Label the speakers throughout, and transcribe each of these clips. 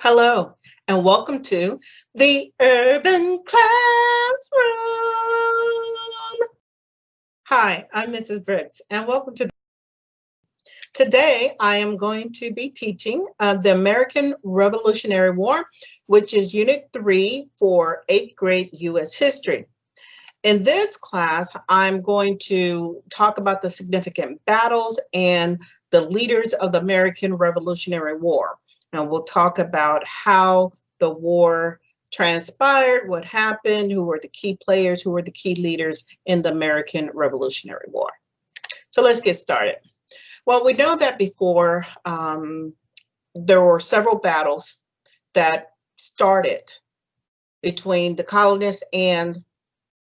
Speaker 1: Hello, and welcome to the Urban Classroom. Hi, I'm Mrs. Briggs, and welcome to today. I am going to be teaching the American Revolutionary War, which is Unit 3 for 8th grade U.S. history. In this class, I'm going to talk about the significant battles and the leaders of the American Revolutionary War. And we'll talk about how the war transpired, what happened, who were the key players, who were the key leaders in the American Revolutionary War. So let's get started. Well, we know that before there were several battles that started between the colonists and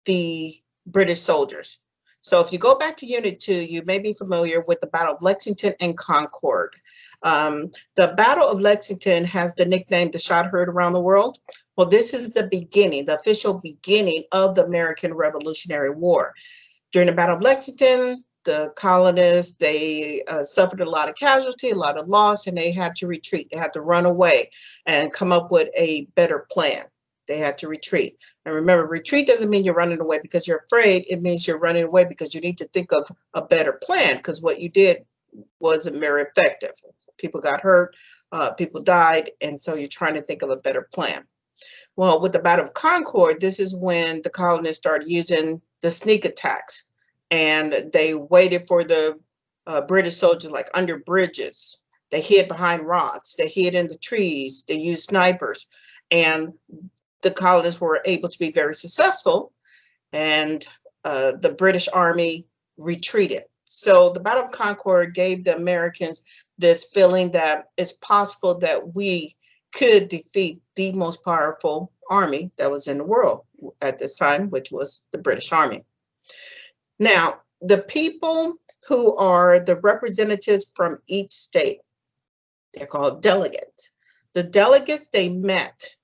Speaker 1: the British soldiers. So if you go back to Unit 2, you may be familiar with the Battle of Lexington and Concord. The Battle of Lexington has the nickname the shot heard around the world. Well, this is the beginning, the official beginning of the American Revolutionary War. During the Battle of Lexington, the colonists, they suffered a lot of casualty, a lot of loss, and they had to retreat. They had to run away and come up with a better plan. They had to retreat. And remember, retreat doesn't mean you're running away because you're afraid. It means you're running away because you need to think of a better plan, because what you did wasn't very effective. People got hurt, people died, and so you're trying to think of a better plan. Well, with the Battle of Concord, this is when the colonists started using the sneak attacks, and they waited for the British soldiers like under bridges. They hid behind rocks, they hid in the trees, they used snipers, and the colonists were able to be very successful, and the British Army retreated. So the Battle of Concord gave the Americans this feeling that it's possible that we could defeat the most powerful army that was in the world at this time, which was the British Army. Now, the people who are the representatives from each state, they're called delegates. The delegates, they met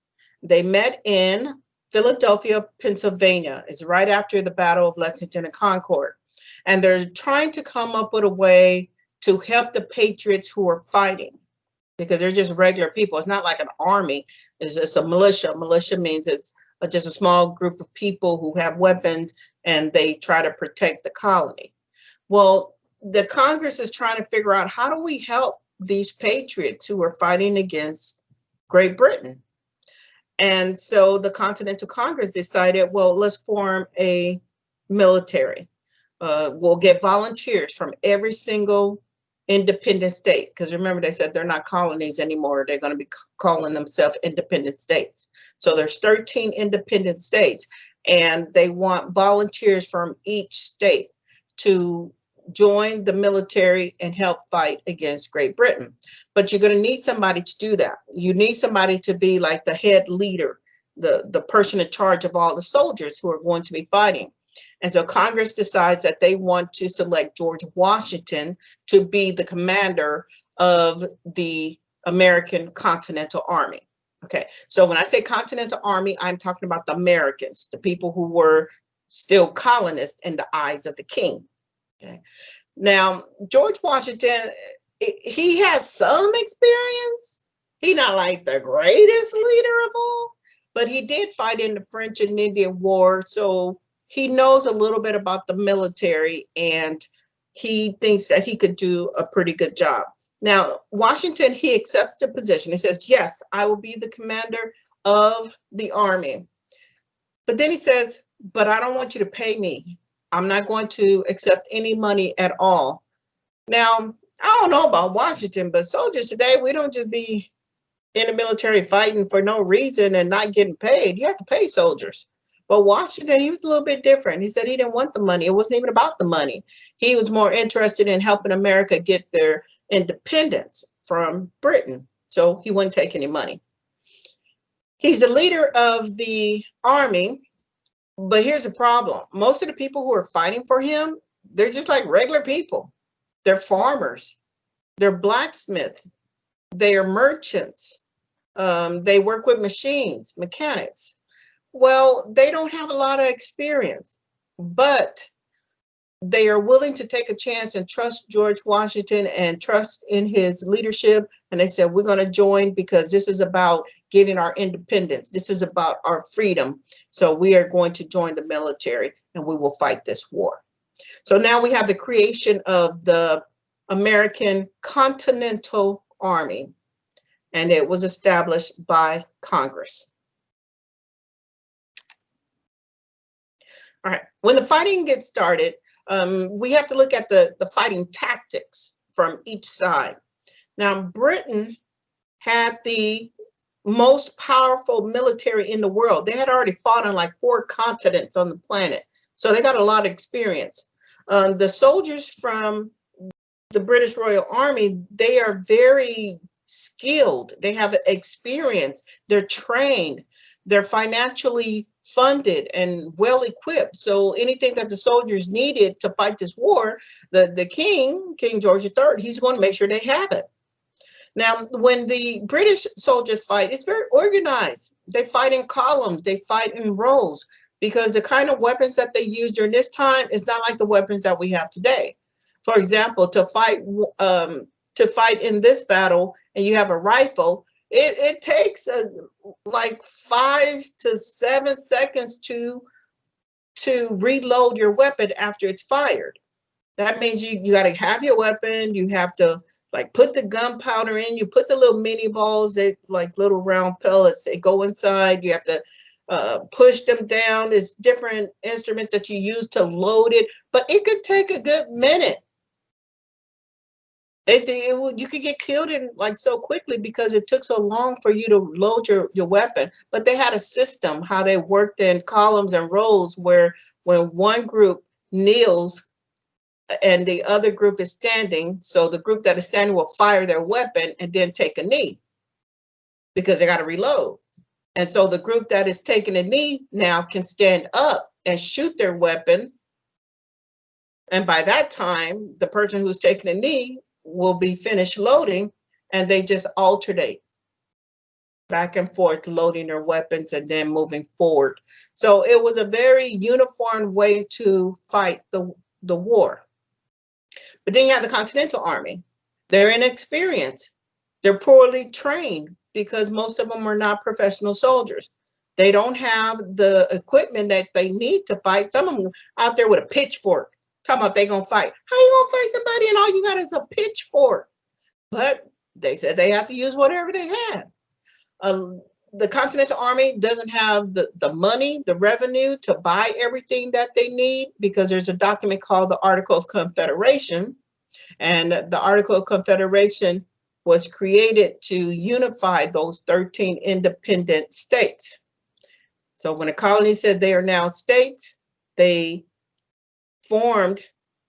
Speaker 1: in Philadelphia, Pennsylvania. It's right after the Battle of Lexington and Concord. And they're trying to come up with a way to help the Patriots who are fighting, because they're just regular people. It's not like an army. It's just a militia. Militia means it's just a small group of people who have weapons and they try to protect the colony. Well, the Congress is trying to figure out, how do we help these Patriots who are fighting against Great Britain? And so the Continental Congress decided, well, let's form a military. We'll get volunteers from every single independent state, because remember, they said they're not colonies anymore. They're going to be calling themselves independent states. So there's 13 independent states, and they want volunteers from each state to join the military and help fight against Great Britain. But you're going to need somebody to do that. You need somebody to be like the head leader, the person in charge of all the soldiers who are going to be fighting. And so Congress decides that they want to select George Washington to be the commander of the American Continental Army. Okay, so when I say Continental Army, I'm talking about the Americans, the people who were still colonists in the eyes of the king. Okay. Now, George Washington, he has some experience. He's not like the greatest leader of all, but he did fight in the French and Indian War, so he knows a little bit about the military, and he thinks that he could do a pretty good job. Now, Washington, he accepts the position. He says, yes, I will be the commander of the army. But then he says, but I don't want you to pay me. I'm not going to accept any money at all. Now, I don't know about Washington, but soldiers today, we don't just be in the military fighting for no reason and not getting paid. You have to pay soldiers. But Washington, he was a little bit different. He said he didn't want the money. It wasn't even about the money. He was more interested in helping America get their independence from Britain. So he wouldn't take any money. He's the leader of the army, but here's the problem. Most of the people who are fighting for him, they're just like regular people. They're farmers. They're blacksmiths. They are merchants. They work with machines, mechanics. Well, they don't have a lot of experience, but they are willing to take a chance and trust George Washington and trust in his leadership and they said, we're going to join because this is about getting our independence. This is about our freedom. So we are going to join the military and we will fight this war. So now we have the creation of the American Continental Army, and it was established by Congress. All right, when the fighting gets started, we have to look at the fighting tactics from each side. Now, Britain had the most powerful military in the world. They had already fought on like 4 continents on the planet, so they got a lot of experience. The soldiers from the British Royal Army, they are very skilled. They have experience. They're trained. They're financially funded and well equipped. So anything that the soldiers needed to fight this war, the King George III, he's going to make sure they have it. Now, when the British soldiers fight, it's very organized. They fight in columns. They fight in rows, because the kind of weapons that they use during this time is not like the weapons that we have today. For example, to fight in this battle, and you have a rifle, it takes like 5 to 7 seconds to reload your weapon after it's fired. That means you got to have your weapon. You have to like put the gunpowder in. You put the little mini balls, they like little round pellets. They go inside. You have to push them down. There's different instruments that you use to load it, but it could take a good minute. You could get killed in like so quickly because it took so long for you to load your weapon. But they had a system how they worked in columns and rows, where when one group kneels and the other group is standing, so the group that is standing will fire their weapon and then take a knee because they got to reload. And so the group that is taking a knee now can stand up and shoot their weapon. And by that time, the person who's taking a knee will be finished loading, and they just alternate back and forth, loading their weapons and then moving forward. So it was a very uniform way to fight the war. But then you have the Continental Army. They're inexperienced. They're poorly trained because most of them are not professional soldiers. They don't have the equipment that they need to fight. Some of them out there with a pitchfork, talking about they gonna fight. How you gonna fight somebody and all you got is a pitchfork? But they said they have to use whatever they had. The Continental Army doesn't have the money, the revenue to buy everything that they need, because there's a document called the Article of Confederation. And the Article of Confederation was created to unify those 13 independent states. So when the colony said they are now states, they formed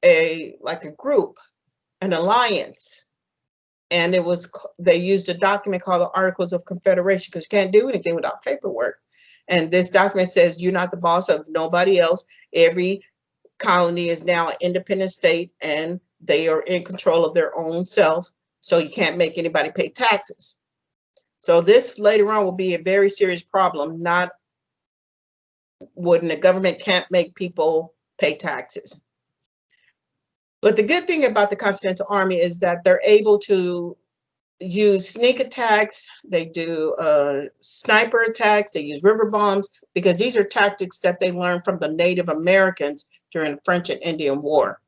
Speaker 1: a group, an alliance. And they used a document called the Articles of Confederation, because you can't do anything without paperwork. And this document says you're not the boss of nobody else. Every colony is now an independent state, and they are in control of their own self. So you can't make anybody pay taxes. So this later on will be a very serious problem, not when the government can't make people pay taxes. But the good thing about the Continental Army is that they're able to use sneak attacks. They do sniper attacks. They use river bombs, because these are tactics that they learned from the Native Americans during the French and Indian War.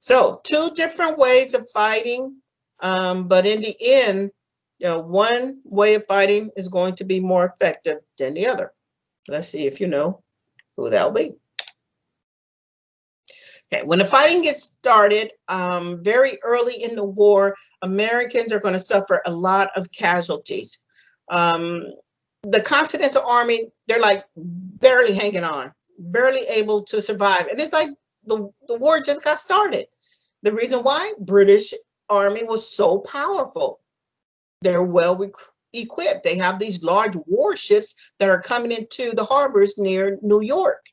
Speaker 1: So 2 different ways of fighting, but in the end, one way of fighting is going to be more effective than the other. Let's see if you know who that'll be. Okay, when the fighting gets started, very early in the war, Americans are going to suffer a lot of casualties. The Continental Army, they're like barely hanging on, barely able to survive. And it's like the war just got started. The reason why? British Army was so powerful. They're well equipped. They have these large warships that are coming into the harbors near New York.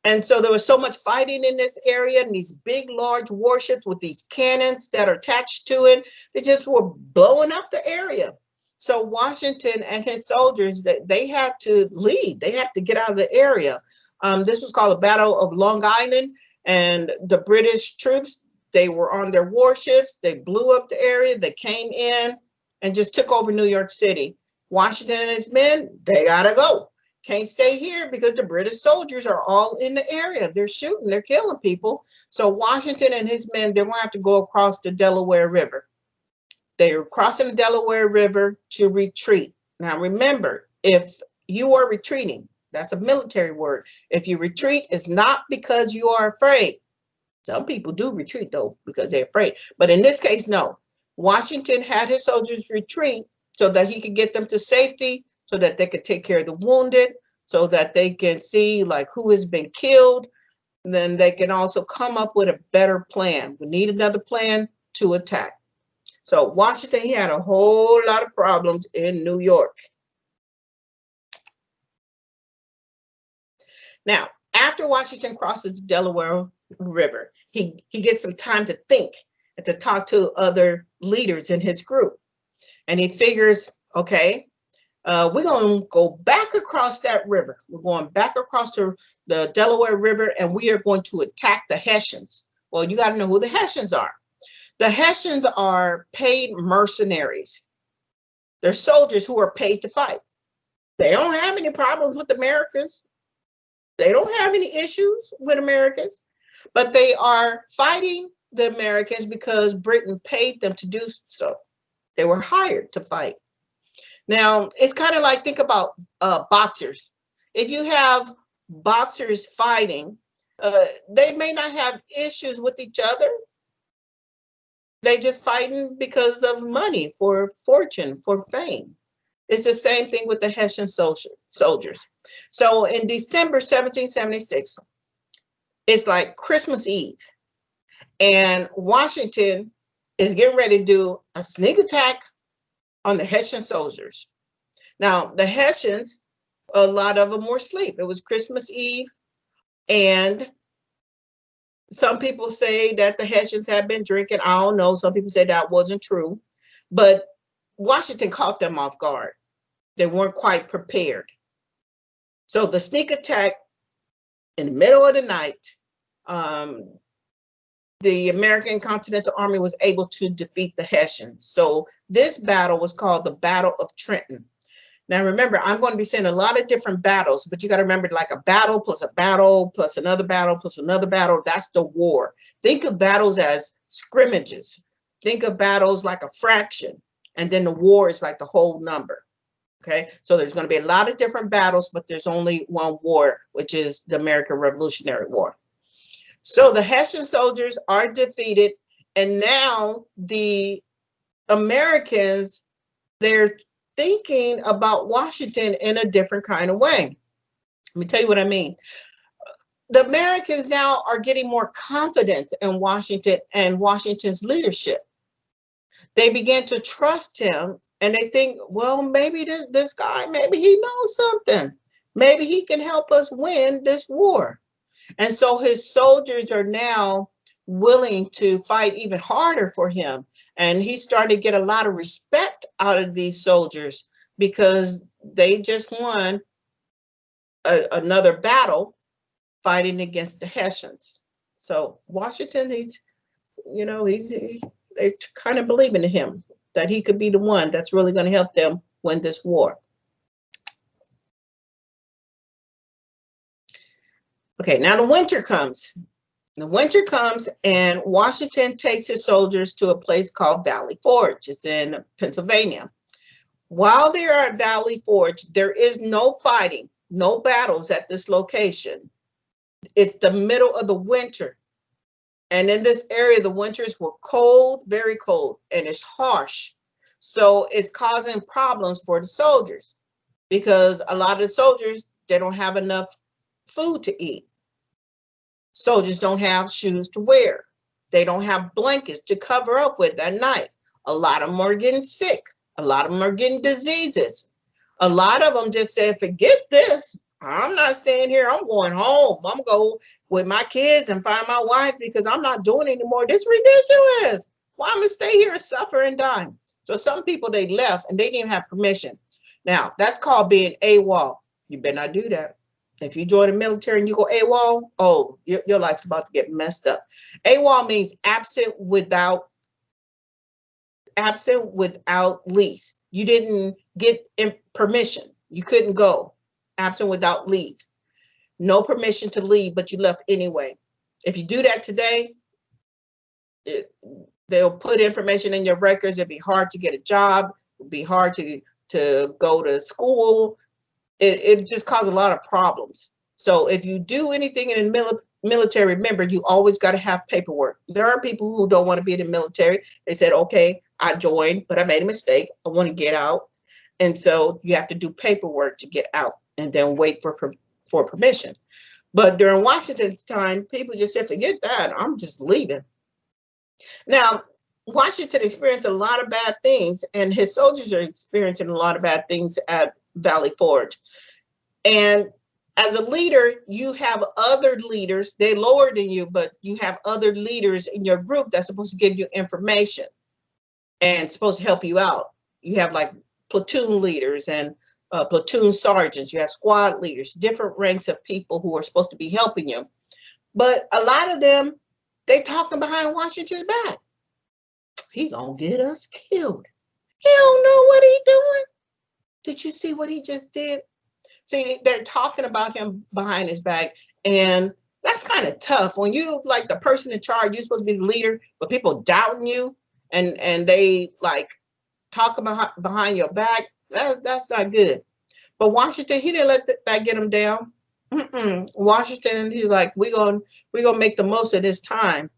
Speaker 1: And so there was so much fighting in this area, and these big, large warships with these cannons that are attached to it, they just were blowing up the area. So Washington and his soldiers, they had to leave. They had to get out of the area. This was called the Battle of Long Island, and the British troops, they were on their warships. They blew up the area. They came in. and just took over New York City. Washington and his men, they gotta go. Can't stay here because the British soldiers are all in the area. They're shooting, they're killing people. So Washington and his men, they're gonna have to go across the Delaware River. They're crossing the Delaware River to retreat. Now remember, if you are retreating, that's a military word. If you retreat, it's not because you are afraid. Some people do retreat though because they're afraid. But in this case, no. Washington had his soldiers retreat so that he could get them to safety, so that they could take care of the wounded, so that they can see like who has been killed. And then they can also come up with a better plan. We need another plan to attack. So Washington, he had a whole lot of problems in New York. Now, after Washington crosses the Delaware River, he gets some time to think and to talk to other leaders in his group. And he figures, okay, we're going to go back across that river. We're going back across the Delaware River, and we are going to attack the Hessians. Well, you got to know who the Hessians are. The Hessians are paid mercenaries. They're soldiers who are paid to fight. They don't have any problems with Americans. They don't have any issues with Americans, but they are fighting the Americans because Britain paid them to do so. They were hired to fight. Now, it's kind of like, think about boxers. If you have boxers fighting, they may not have issues with each other. They just fighting because of money, for fortune, for fame. It's the same thing with the Hessian soldiers. So in December 1776, it's like Christmas Eve, and Washington is getting ready to do a sneak attack on the Hessian soldiers. Now, the Hessians, a lot of them were asleep. It was Christmas Eve, and some people say that the Hessians had been drinking. I don't know. Some people say that wasn't true, but Washington caught them off guard. They weren't quite prepared. So the sneak attack in the middle of the night, the American Continental Army was able to defeat the Hessians. So this battle was called the Battle of Trenton. Now remember, I'm going to be saying a lot of different battles, but you got to remember, like a battle plus another battle plus another battle, that's the war. Think of battles as scrimmages. Think of battles like a fraction, and then the war is like the whole number. Okay, so there's going to be a lot of different battles, but there's only one war, which is the American Revolutionary War. So the Hessian soldiers are defeated, and now the Americans, they're thinking about Washington in a different kind of way. Let me tell you what I mean. The Americans now are getting more confidence in Washington and Washington's leadership. They begin to trust him, and they think, well, maybe this guy, maybe he knows something. Maybe he can help us win this war. And so his soldiers are now willing to fight even harder for him. And he's starting to get a lot of respect out of these soldiers because they just won another battle fighting against the Hessians. So Washington, they kind of believing in him, that he could be the one that's really going to help them win this war. Okay, now the winter comes. The winter comes, and Washington takes his soldiers to a place called Valley Forge. It's in Pennsylvania. While they are at Valley Forge, there is no fighting, no battles at this location. It's the middle of the winter. And in this area, the winters were cold, very cold, and it's harsh. So it's causing problems for the soldiers because a lot of the soldiers, they don't have enough food to eat. Soldiers don't have shoes to wear. They don't have blankets to cover up with at night. A lot of them are getting sick. A lot of them are getting diseases. A lot of them just said, forget this. I'm not staying here. I'm going home. I'm going with my kids and find my wife because I'm not doing it anymore. This is ridiculous. Why am I gonna stay here and suffer and die? So some people, they left and they didn't have permission. Now, that's called being AWOL. You better not do that. If you join the military and you go AWOL, oh, your life's about to get messed up. AWOL means absent without absent without leave. You didn't get permission. You couldn't go. Absent without leave. No permission to leave, but you left anyway. If you do that today, they'll put information in your records. It'd be hard to get a job. It'd be hard to go to school. It just causes a lot of problems. So if you do anything in the military, remember, you always got to have paperwork. There are people who don't want to be in the military. They said, okay, I joined, but I made a mistake. I want to get out. And so you have to do paperwork to get out and then wait for permission. But during Washington's time, people just said, forget that. I'm just leaving. Now, Washington experienced a lot of bad things, and his soldiers are experiencing a lot of bad things at Valley Forge. And as a leader, you have other leaders, they lower than you, but you have other leaders in your group that's supposed to give you information and supposed to help you out. You have like platoon leaders and platoon sergeants, you have squad leaders, different ranks of people who are supposed to be helping you. But a lot of them, they talking behind Washington's back. He gonna get us killed. He don't know what he doing. Did you see what he just did? See, they're talking about him behind his back, and that's kind of tough. When you like the person in charge, you're supposed to be the leader, but people doubting you and they like talk about behind your back. That's not good. But Washington, he didn't let that get him down. Washington, he's like, we're gonna make the most of this time.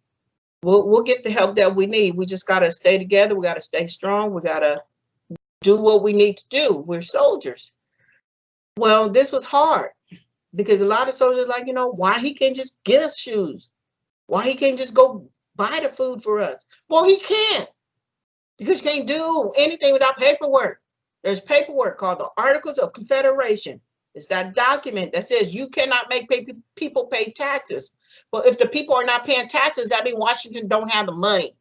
Speaker 1: We'll get the help that we need. We just gotta stay together. We gotta stay strong. We gotta do what we need to do. We're soldiers. Well, this was hard because a lot of soldiers like, you know, why he can't just get us shoes? Why he can't just go buy the food for us? Well, he can't, because you can't do anything without paperwork. There's paperwork called the Articles of Confederation. It's that document that says you cannot make people pay taxes. Well, if the people are not paying taxes, that means Washington don't have the money.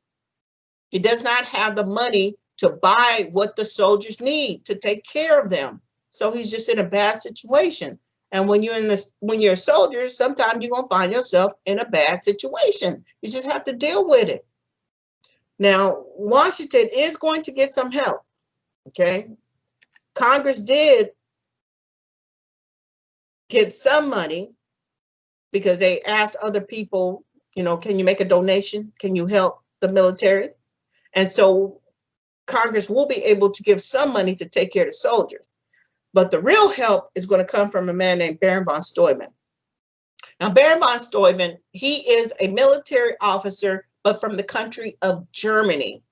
Speaker 1: It does not have the money to buy what the soldiers need to take care of them. So he's just in a bad situation. And when you're a soldier, sometimes you're gonna find yourself in a bad situation. You just have to deal with it. Now, Washington is going to get some help. Okay, Congress did get some money because they asked other people, you know, can you make a donation? Can you help the military? And so Congress will be able to give some money to take care of the soldiers. But the real help is going to come from a man named Baron von Steuben. Now, Baron von Steuben, he is a military officer, but from the country of Germany.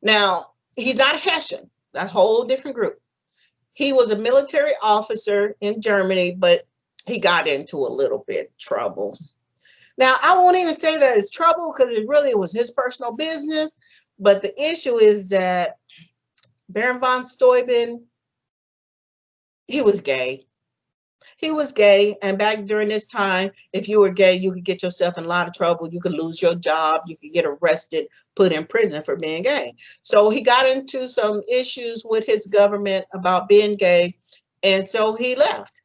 Speaker 1: Now, he's not a Hessian, that's a whole different group. He was a military officer in Germany, but he got into a little bit of trouble. Now, I won't even say that it's trouble because it really was his personal business. But the issue is that Baron von Steuben, he was gay. He was gay, and back during this time, if you were gay, you could get yourself in a lot of trouble. You could lose your job. You could get arrested, put in prison for being gay. So he got into some issues with his government about being gay, and so he left.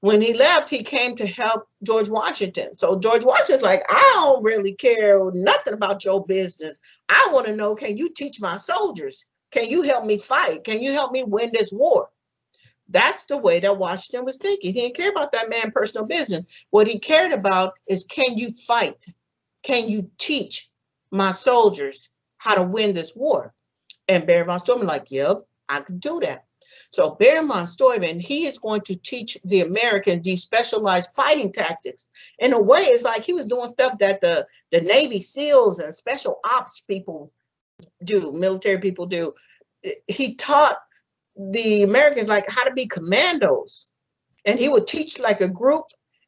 Speaker 1: When he left, he came to help George Washington. So George Washington's like, I don't really care nothing about your business. I want to know, can you teach my soldiers? Can you help me fight? Can you help me win this war? That's the way that Washington was thinking. He didn't care about that man's personal business. What he cared about is, can you fight? Can you teach my soldiers how to win this war? And Baron von Steuben like, yep, I can do that. So Baron von Steuben, he is going to teach the Americans these specialized fighting tactics. In a way, it's like he was doing stuff that the Navy SEALs and special ops people do, military people do. He taught the Americans like how to be commandos, and he would teach like a group,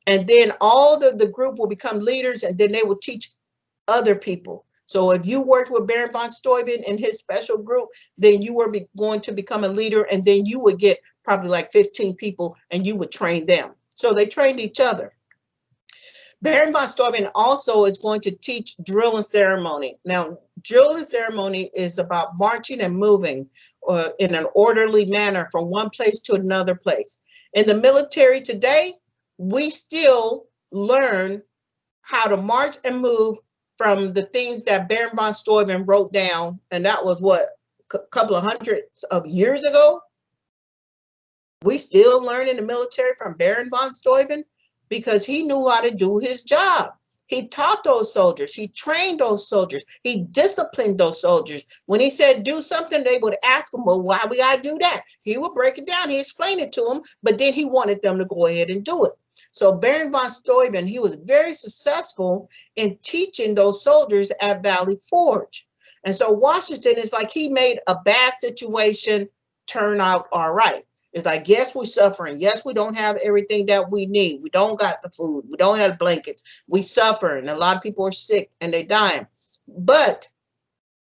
Speaker 1: and then all the group will become leaders, and then they will teach other people. So if you worked with Baron von Steuben and his special group, then you were going to become a leader, and then you would get probably like 15 people and you would train them. So they trained each other. Baron von Steuben also is going to teach drill and ceremony. Now, drill and ceremony is about marching and moving in an orderly manner from one place to another place. In the military today, we still learn how to march and move from the things that Baron von Steuben wrote down, and that was what, couple of hundreds of years ago. We still learn in the military from Baron von Steuben because he knew how to do his job. He taught those soldiers. He trained those soldiers. He disciplined those soldiers. When he said do something, they would ask him, well, why we got to do that? He would break it down. He explained it to them, but then he wanted them to go ahead and do it. So Baron von Steuben, he was very successful in teaching those soldiers at Valley Forge. And so Washington is like he made a bad situation turn out all right. It's like, yes, we're suffering. Yes, we don't have everything that we need. We don't got the food. We don't have blankets. We suffer, and a lot of people are sick and they're dying. But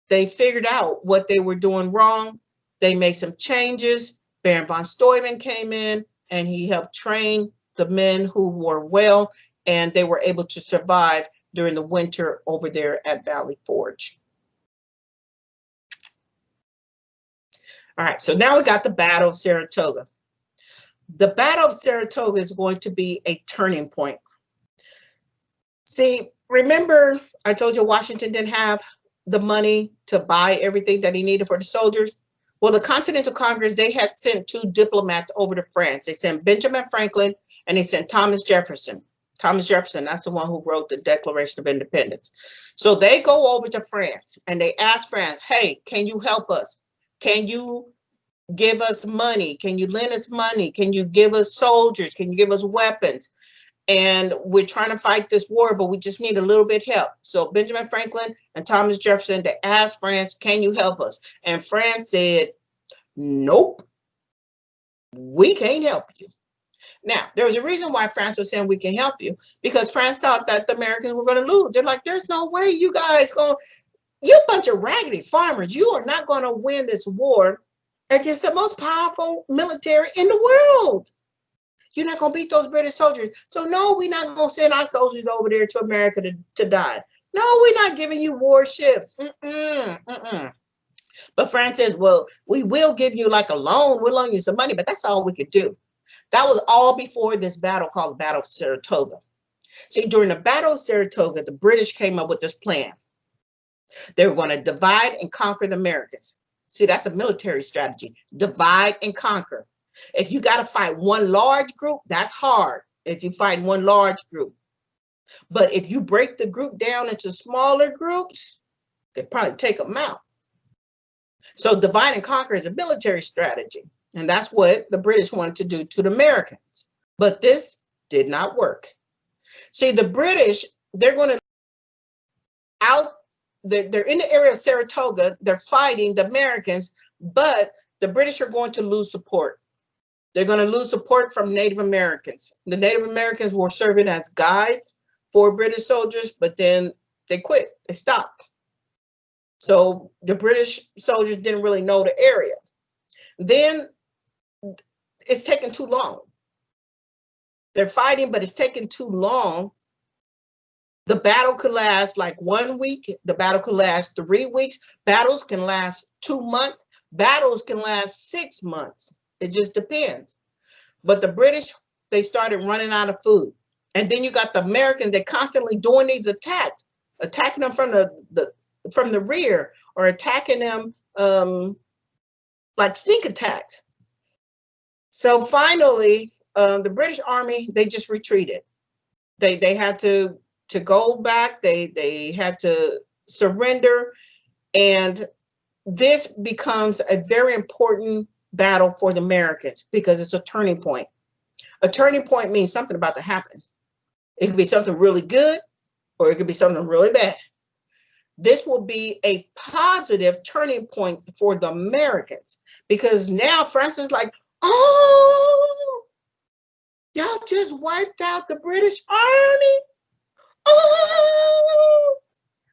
Speaker 1: they figured out what they were doing wrong. They made some changes. Baron von Steuben came in and he helped train the men who were well, and they were able to survive during the winter over there at Valley Forge. All right, so now we got the Battle of Saratoga. The Battle of Saratoga is going to be a turning point. See, remember I told you Washington didn't have the money to buy everything that he needed for the soldiers? Well, the Continental Congress, they had sent 2 diplomats over to France. They sent Benjamin Franklin and they sent Thomas Jefferson. Thomas Jefferson, that's the one who wrote the Declaration of Independence. So they go over to France and they ask France, hey, can you help us? Can you give us money? Can you lend us money? Can you give us soldiers? Can you give us weapons? And we're trying to fight this war, but we just need a little bit help. So Benjamin Franklin and Thomas Jefferson, they asked France, can you help us? And France said, nope, we can't help you. Now, there was a reason why France was saying we can help you, because France thought that the Americans were going to lose. They're like, there's no way you guys going, you bunch of raggedy farmers, you are not going to win this war against the most powerful military in the world. You're not going to beat those British soldiers. So no, we're not going to send our soldiers over there to America to die. No, we're not giving you warships. But France says, well, we will give you like a loan. We'll loan you some money, but that's all we could do. That was all before this battle called the Battle of Saratoga. See, during the Battle of Saratoga, the British came up with this plan. They were going to divide and conquer the Americans. See, that's a military strategy. Divide and conquer. If you got to fight one large group, that's hard. If you fight one large group. But if you break the group down into smaller groups, they probably take them out. So divide and conquer is a military strategy. And that's what the British wanted to do to the Americans. But this did not work. See, the British, they're going to they're in the area of Saratoga. They're fighting the Americans, but the British are going to lose support. They're going to lose support from Native Americans. The Native Americans were serving as guides for British soldiers, but then they quit. They stopped. So the British soldiers didn't really know the area. Then it's taken too long. They're fighting, but it's taken too long. The battle could last like 1 week. The battle could last 3 weeks. Battles can last 2 months. Battles can last 6 months. It just depends. But the British, they started running out of food. And then you got the Americans, they're constantly doing these attacks, attacking them from the rear, or attacking them like sneak attacks. So finally, the British Army, they just retreated. They had to go back. They had to surrender. And this becomes a very important battle for the Americans because it's a turning point. A turning point means something about to happen. It could be something really good, or it could be something really bad. This will be a positive turning point for the Americans, because now France is like, oh, y'all just wiped out the British Army. Oh,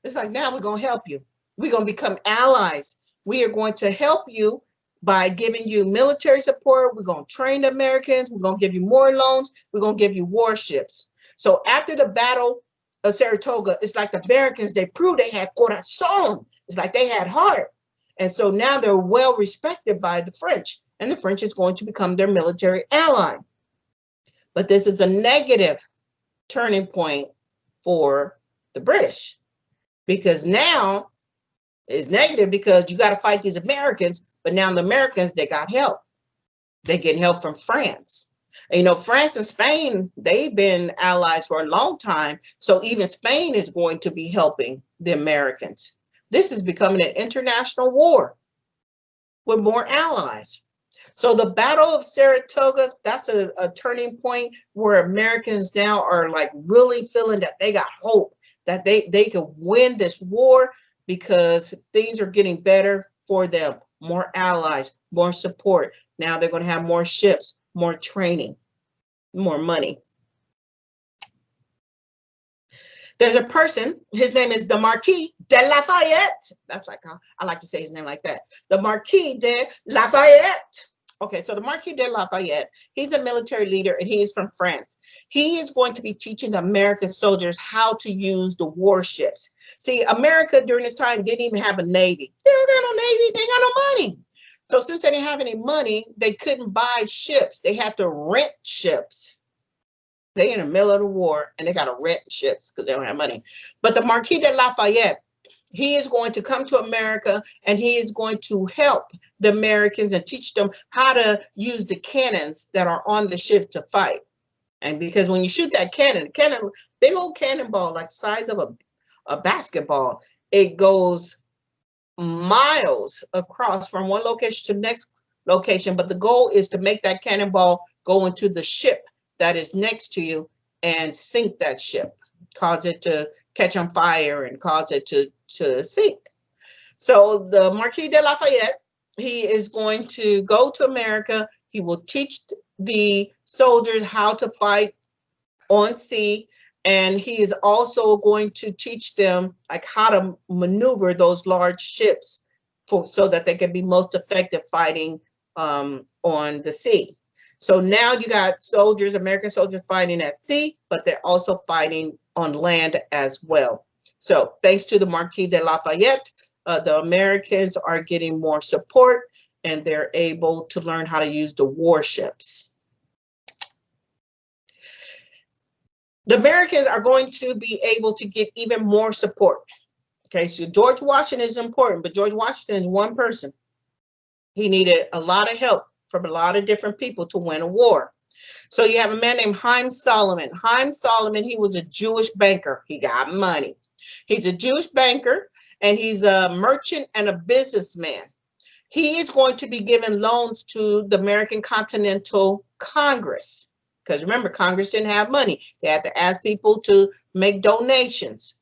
Speaker 1: it's like, now we're going to help you. We're going to become allies. We are going to help you by giving you military support. We're going to train the Americans. We're going to give you more loans. We're going to give you warships. So after the Battle of Saratoga, it's like the Americans, they proved they had corazon. It's like they had heart. And so now they're well respected by the French, and the French is going to become their military ally. But this is a negative turning point for the British, because now It's negative because you got to fight these Americans, but now the Americans, they got help. They get help from France. And, you know, France and Spain, they've been allies for a long time. So even Spain is going to be helping the Americans. This is becoming an international war with more allies. So the Battle of Saratoga, that's a turning point where Americans now are like really feeling that they got hope, that they can win this war because things are getting better for them. More allies, more support. Now they're going to have more ships, more training, more money. There's a person, his name is the Marquis de Lafayette. That's like how I like to say his name like that. The Marquis de Lafayette. Okay, so the Marquis de Lafayette, he's a military leader and he is from France. He is going to be teaching the American soldiers how to use the warships. See, America during this time didn't even have a navy. They don't got no navy, they got no money. So since they didn't have any money, they couldn't buy ships. They had to rent ships. They in the middle of the war and they got to rent ships because they don't have money. But the Marquis de Lafayette, he is going to come to America and he is going to help the Americans and teach them how to use the cannons that are on the ship to fight. And because when you shoot that cannon, big old cannonball, like the size of a basketball, it goes miles across from one location to the next location. But the goal is to make that cannonball go into the ship that is next to you and sink that ship, cause it to catch on fire and cause it to sink. So the Marquis de Lafayette, he is going to go to America. He will teach the soldiers how to fight on sea. And he is also going to teach them like how to maneuver those large ships so that they can be most effective fighting on the sea. So now you got soldiers, American soldiers fighting at sea, but they're also fighting on land as well. So thanks to the Marquis de Lafayette, the Americans are getting more support and they're able to learn how to use the warships. The Americans are going to be able to get even more support. Okay, so George Washington is important, but George Washington is one person. He needed a lot of help from a lot of different people to win a war. So you have a man named Haim Solomon. Haim Solomon, he was a Jewish banker. He got money. He's a Jewish banker and he's a merchant and a businessman. He is going to be giving loans to the American Continental Congress. Because remember, Congress didn't have money. They had to ask people to make donations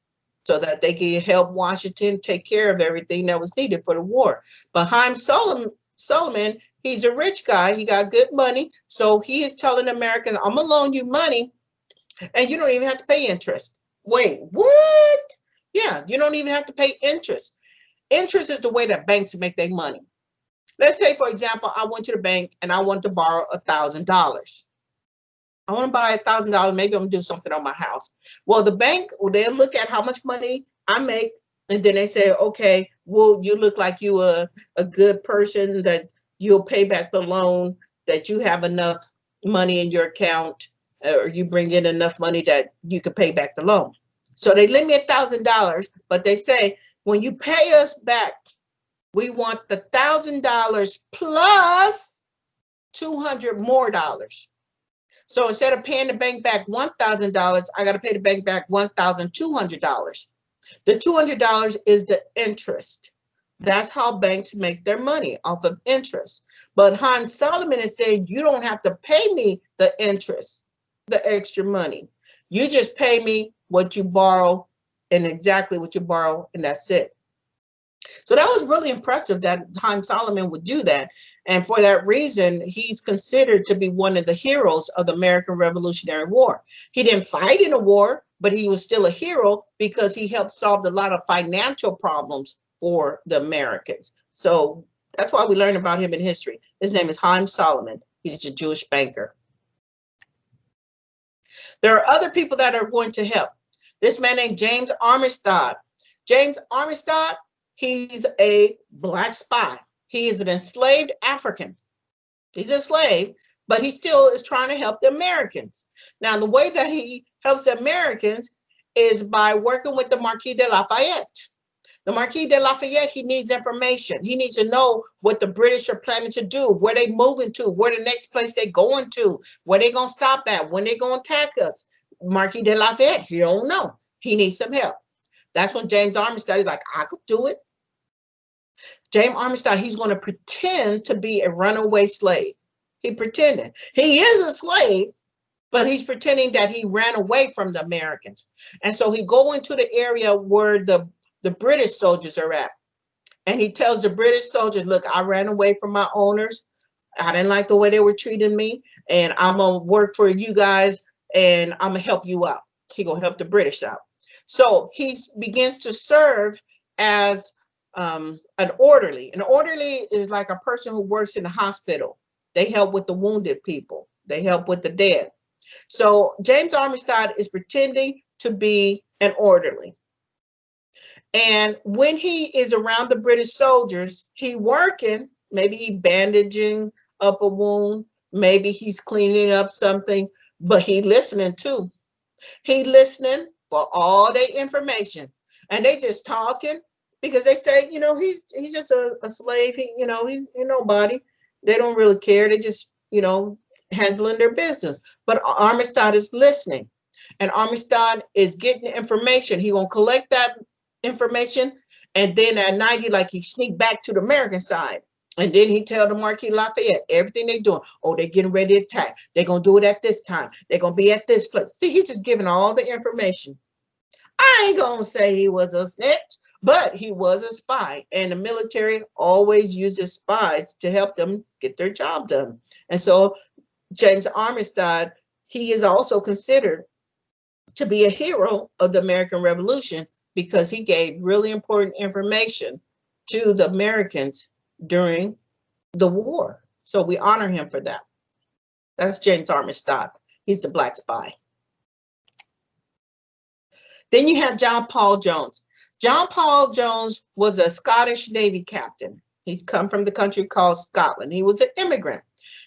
Speaker 1: so that they could help Washington take care of everything that was needed for the war. But Haim Solomon, he's a rich guy. He got good money. So he is telling Americans, I'm going to loan you money and you don't even have to pay interest. Wait, what? Yeah, you don't even have to pay interest. Interest is the way that banks make their money. Let's say, for example, I went to the bank and I want to borrow $1,000. I want to buy $1,000. Maybe I'm going to do something on my house. Well, the bank, they'll look at how much money I make. And then they say, okay, well, you look like you are a good person, that you'll pay back the loan, that you have enough money in your account, or you bring in enough money that you can pay back the loan. So they lend me $1,000, but they say, when you pay us back, we want the $1,000 plus $200 more. So instead of paying the bank back $1,000, I got to pay the bank back $1,200. The $200 is the interest. That's how banks make their money, off of interest. But Haim Solomon is saying, you don't have to pay me the interest, the extra money. You just pay me what you borrow and exactly what you borrow, and that's it. So that was really impressive that Haim Solomon would do that. And for that reason, he's considered to be one of the heroes of the American Revolutionary War. He didn't fight in a war, but he was still a hero because he helped solve a lot of financial problems for the Americans. So that's why we learn about him in history. His name is Haim Solomon. He's a Jewish banker. There are other people that are going to help. This man named James Armistead. James Armistead, he's a black spy. He is an enslaved African. He's a slave, but he still is trying to help the Americans. Now, the way that he helps the Americans is by working with the Marquis de Lafayette. The Marquis de Lafayette, he needs information. He needs to know what the British are planning to do, where they moving to, where the next place they going to, where they gonna stop at, when they gonna attack us. Marquis de Lafayette, he don't know. He needs some help. That's when James Armistead is like, I could do it. James Armistead, he's going to pretend to be a runaway slave. He pretended. He is a slave, but he's pretending that he ran away from the Americans. And so he go into the area where the British soldiers are at. And he tells the British soldiers, look, I ran away from my owners. I didn't like the way they were treating me. And I'm going to work for you guys and I'm going to help you out. He going to help the British out. So he begins to serve as an orderly. An orderly is like a person who works in the hospital. They help with the wounded people. They help with the dead. So James Armistead is pretending to be an orderly. And when he is around the British soldiers, he working, maybe he bandaging up a wound, maybe he's cleaning up something, but he listening too. He listening for all their information. And they just talking because they say, you know, he's just a slave. He, you know, he's nobody. They don't really care. They just, you know, handling their business. But Armistead is listening. And Armistead is getting the information. He gonna collect that information, and then at night he sneak back to the American side, and then he tell the Marquis Lafayette everything they doing. Oh, they're getting ready to attack. They're gonna do it at this time. They're gonna be at this place. See, he's just giving all the information. I ain't gonna say he was a snitch, but he was a spy, and the military always uses spies to help them get their job done. And so James Armistead, he is also considered to be a hero of the American Revolution because he gave really important information to the Americans during the war. So we honor him for that. That's James Armistead. He's the black spy. Then you have John Paul Jones. John Paul Jones was a Scottish Navy captain. He's come from the country called Scotland. He was an immigrant.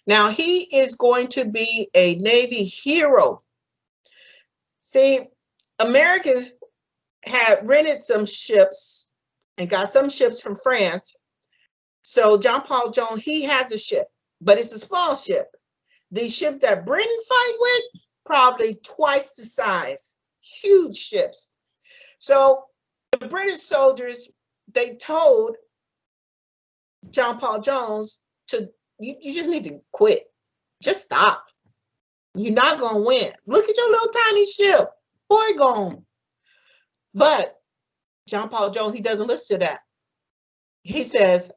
Speaker 1: Now he is going to be a Navy hero. See, Americans had rented some ships and got some ships from France. So John Paul Jones, he has a ship, but it's a small ship. The ship that Britain fight with, probably twice the size, huge ships. So the British soldiers, they told John Paul Jones to, you just need to quit. Just stop. You're not going to win. Look at your little tiny ship. Boy, gone. But John Paul Jones, he doesn't listen to that. He says,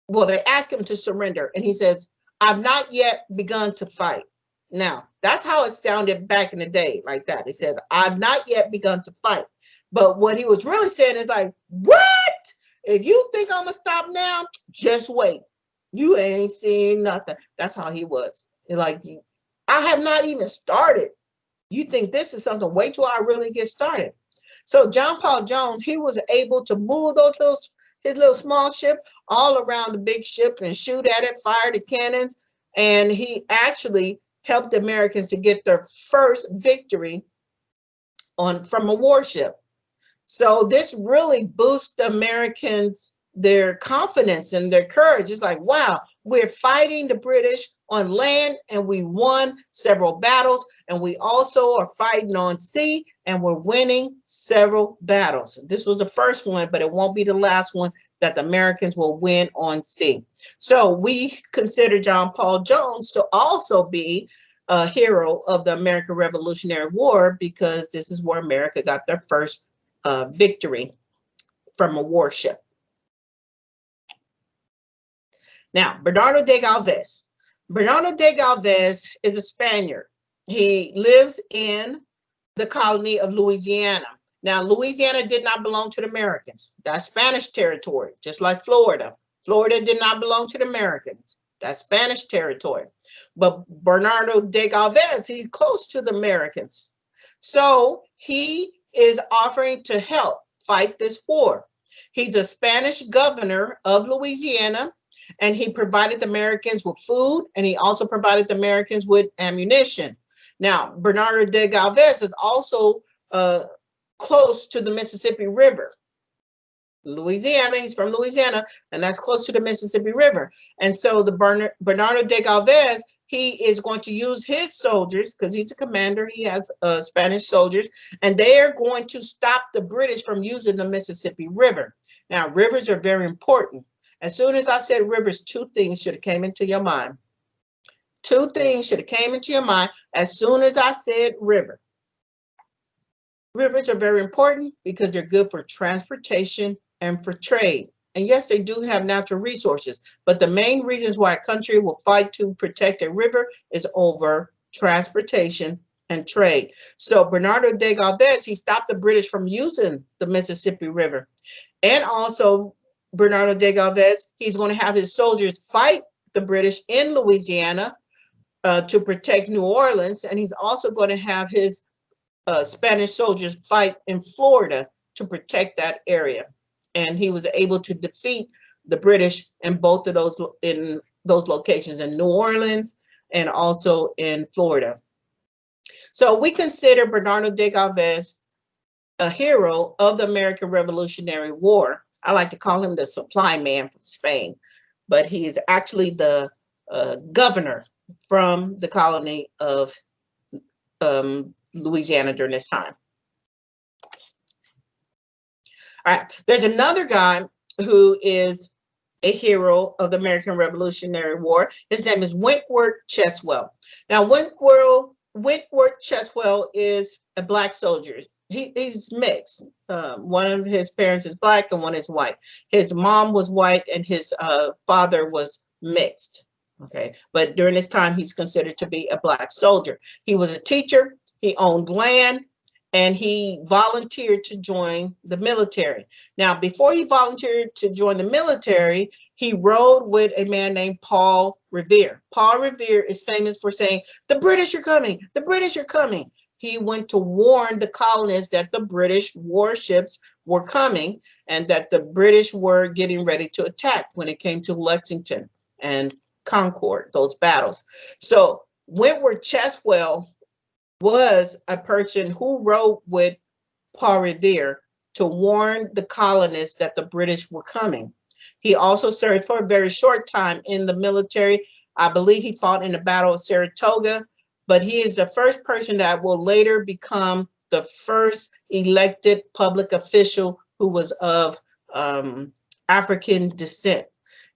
Speaker 1: well, they ask him to surrender. And he says, I've not yet begun to fight. Now, that's how it sounded back in the day, like that. He said, I've not yet begun to fight. But what he was really saying is like, what? If you think I'm going to stop now, just wait. You ain't seen nothing. That's how he was. Like, I have not even started. You think this is something, wait till I really get started. So John Paul Jones, he was able to move his little small ship all around the big ship and shoot at it, fire the cannons. And he actually helped the Americans to get their first victory from a warship. So this really boosts the Americans, their confidence and their courage. It's like, wow, we're fighting the British on land and we won several battles, and we also are fighting on sea and we're winning several battles. This was the first one, but it won't be the last one that the Americans will win on sea. So we consider John Paul Jones to also be a hero of the American Revolutionary War, because this is where America got their first victory from a warship. Now, Bernardo de Galvez. Bernardo de Galvez is a Spaniard. He lives in the colony of Louisiana. Now, Louisiana did not belong to the Americans. That's Spanish territory, just like Florida. Florida did not belong to the Americans. That's Spanish territory. But Bernardo de Galvez, he's close to the Americans. So he is offering to help fight this war. He's a Spanish governor of Louisiana, and he provided the Americans with food, and he also provided the Americans with ammunition. Now, Bernardo de Galvez is also close to the Mississippi River. Louisiana. He's from Louisiana, and that's close to the Mississippi River. And so the Bernardo de Galvez, he is going to use his soldiers, because he's a commander. He has Spanish soldiers, and they are going to stop the British from using the Mississippi River. Now, rivers are very important. As soon as I said rivers, two things should have came into your mind. Two things should have came into your mind as soon as I said river. Rivers are very important because they're good for transportation and for trade. And yes, they do have natural resources, but the main reasons why a country will fight to protect a river is over transportation and trade. So Bernardo de Galvez, he stopped the British from using the Mississippi River. And also Bernardo de Galvez, he's going to have his soldiers fight the British in Louisiana to protect New Orleans. And he's also going to have his Spanish soldiers fight in Florida to protect that area. And he was able to defeat the British in both of those locations, in New Orleans and also in Florida. So we consider Bernardo de Galvez a hero of the American Revolutionary War. I like to call him the supply man from Spain, but he is actually the governor from the colony of Louisiana during this time. All right, there's another guy who is a hero of the American Revolutionary War. His name is Wentworth Cheswell. Now, Wentworth Cheswell is a Black soldier. He's mixed. One of his parents is Black and one is white. His mom was white and his father was mixed. Okay, but during this time, he's considered to be a Black soldier. He was a teacher, he owned land, and he volunteered to join the military. Now, before he volunteered to join the military, he rode with a man named Paul Revere. Paul Revere is famous for saying, "The British are coming, the British are coming." He went to warn the colonists that the British warships were coming and that the British were getting ready to attack when it came to Lexington and Concord, those battles. So Wentworth Cheswell was a person who rode with Paul Revere to warn the colonists that the British were coming. He also served for a very short time in the military. I believe he fought in the Battle of Saratoga, but he is the first person that will later become the first elected public official who was of African descent.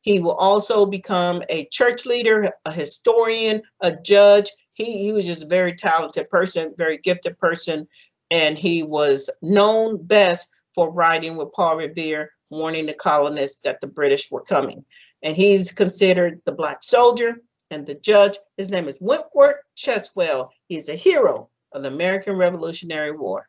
Speaker 1: He will also become a church leader, a historian, a judge. He was just a very talented person, very gifted person, and he was known best for riding with Paul Revere, warning the colonists that the British were coming. And he's considered the Black soldier and the judge. His name is Wentworth Cheswell. He's a hero of the American Revolutionary War.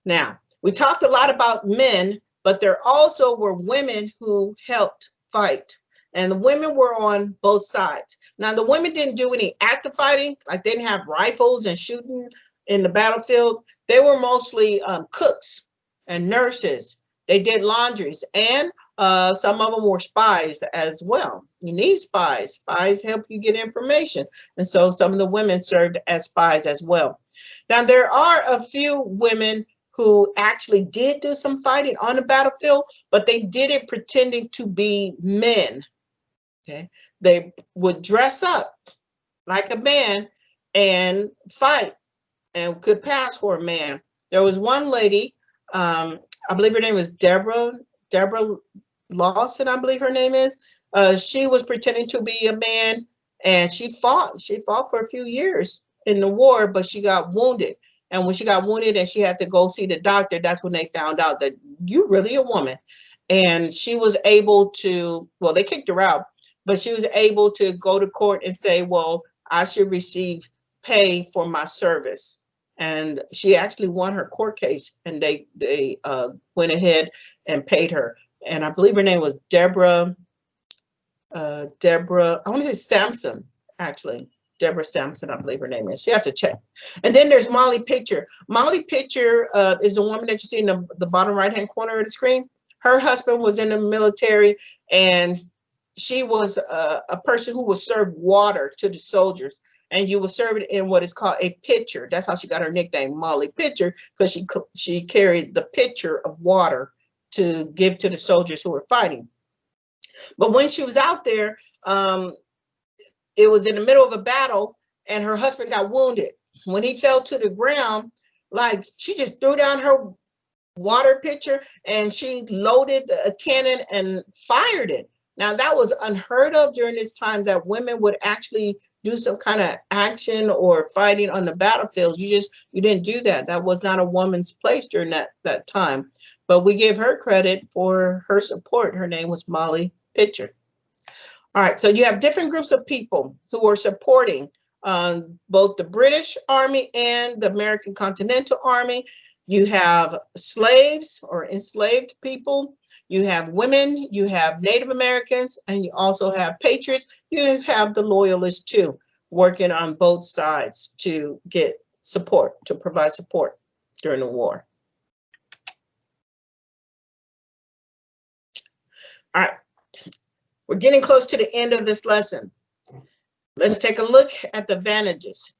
Speaker 1: Now, we talked a lot about men, but there also were women who helped fight. And the women were on both sides. Now, the women didn't do any active fighting, like they didn't have rifles and shooting in the battlefield. They were mostly cooks and nurses. They did laundries, and some of them were spies as well. You need spies. Spies help you get information. And so some of the women served as spies as well. Now, there are a few women who actually did do some fighting on the battlefield, but they did it pretending to be men. Okay, they would dress up like a man and fight and could pass for a man. There was one lady, I believe her name was Deborah Lawson, I believe her name is. She was pretending to be a man, and she fought for a few years in the war, but she got wounded. And when she got wounded and she had to go see the doctor, that's when they found out that you're really a woman. And she was able to, well, they kicked her out, but she was able to go to court and say, well, I should receive pay for my service. And she actually won her court case, and they went ahead and paid her. And I believe her name was Deborah, I want to say Sampson, actually. Deborah Sampson, I believe her name is. You have to check. And then there's Molly Pitcher. Molly Pitcher is the woman that you see in the bottom right-hand corner of the screen. Her husband was in the military, and she was a person who would serve water to the soldiers. and you would serve it in what is called a pitcher. That's how she got her nickname, Molly Pitcher, because she carried the pitcher of water to give to the soldiers who were fighting. But when she was out there, it was in the middle of a battle, and her husband got wounded. When he fell to the ground, like, she just threw down her water pitcher and she loaded a cannon and fired it. Now, that was unheard of during this time, that women would actually do some kind of action or fighting on the battlefield. You didn't do that. That was not a woman's place during that time. But we give her credit for her support. Her name was Molly Pitcher. All right, so you have different groups of people who are supporting both the British Army and the American Continental Army. You have slaves or enslaved people. You have women, you have Native Americans, and you also have patriots. You have the Loyalists too, working on both sides to get support, to provide support during the war. All right, we're getting close to the end of this lesson. Let's take a look at the advantages.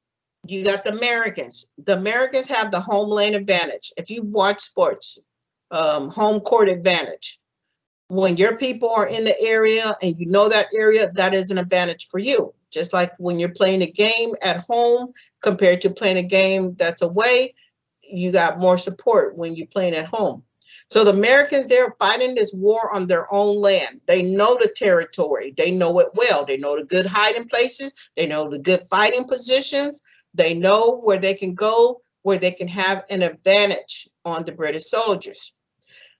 Speaker 1: You got the Americans. The Americans have the homeland advantage. If you watch sports, home court advantage. When your people are in the area and you know that area, that is an advantage for you. Just like when you're playing a game at home compared to playing a game that's away, you got more support when you're playing at home. So the Americans, they're fighting this war on their own land. They know the territory. They know it well. They know the good hiding places. They know the good fighting positions. They know where they can go, where they can have an advantage on the British soldiers.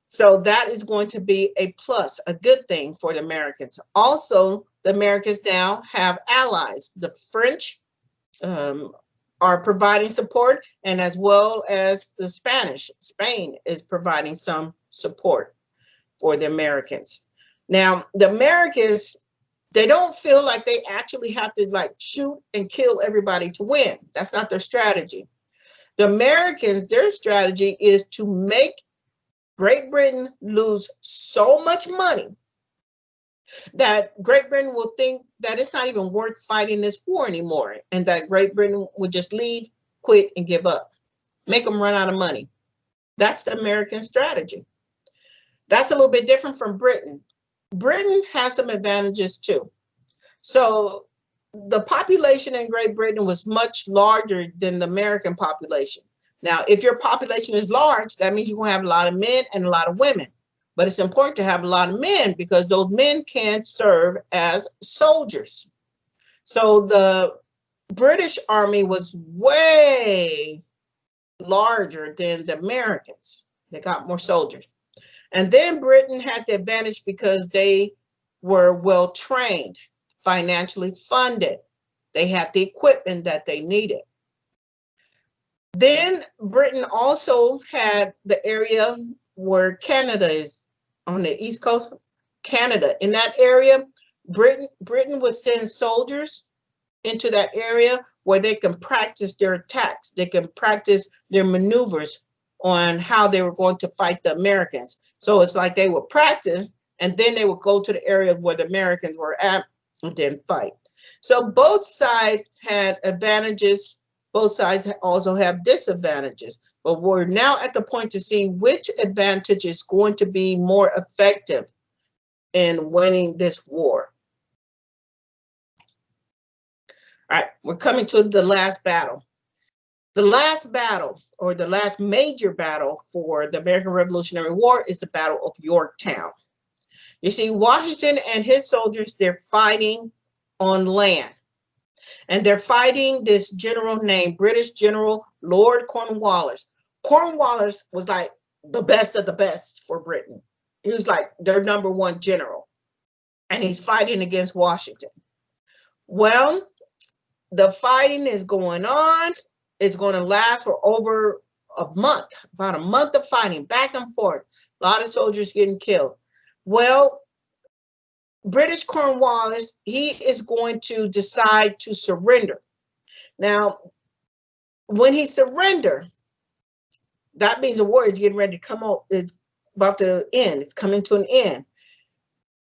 Speaker 1: So that is going to be a plus, a good thing for the Americans. Also, the Americans now have allies. The French are providing support, and as well as the Spanish. Spain is providing some support for the Americans. Now, the Americans, they don't feel like they actually have to like shoot and kill everybody to win. That's not their strategy. The Americans, their strategy is to make Great Britain lose so much money that Great Britain will think that it's not even worth fighting this war anymore, and that Great Britain would just leave, quit, and give up. Make them run out of money. That's the American strategy. That's a little bit different from Britain. Britain has some advantages too. So the population in Great Britain was much larger than the American population. Now, if your population is large, that means you're going to have a lot of men and a lot of women. But it's important to have a lot of men because those men can serve as soldiers. So the British Army was way larger than the Americans. They got more soldiers. And then Britain had the advantage because they were well trained, financially funded. They had the equipment that they needed. Then Britain also had the area where Canada is on the East Coast. Canada, in that area, Britain would send soldiers into that area where they can practice their attacks. They can practice their maneuvers on how they were going to fight the Americans. So it's like they would practice and then they would go to the area where the Americans were at and then fight. So both sides had advantages. Both sides also have disadvantages, but we're now at the point to see which advantage is going to be more effective in winning this war. All right, we're coming to the last battle. The last battle, or the last major battle for the American Revolutionary War, is the Battle of Yorktown. You see, Washington and his soldiers, they're fighting on land. And they're fighting this general named British General Lord Cornwallis. Cornwallis was like the best of the best for Britain. He was like their #1 general. And he's fighting against Washington. Well, the fighting is going on. It's going to last for over a month, about a month of fighting back and forth. A lot of soldiers getting killed. Well, British Cornwallis, he is going to decide to surrender. Now, when he surrenders, that means the war is getting ready to come out. It's about to end. It's coming to an end.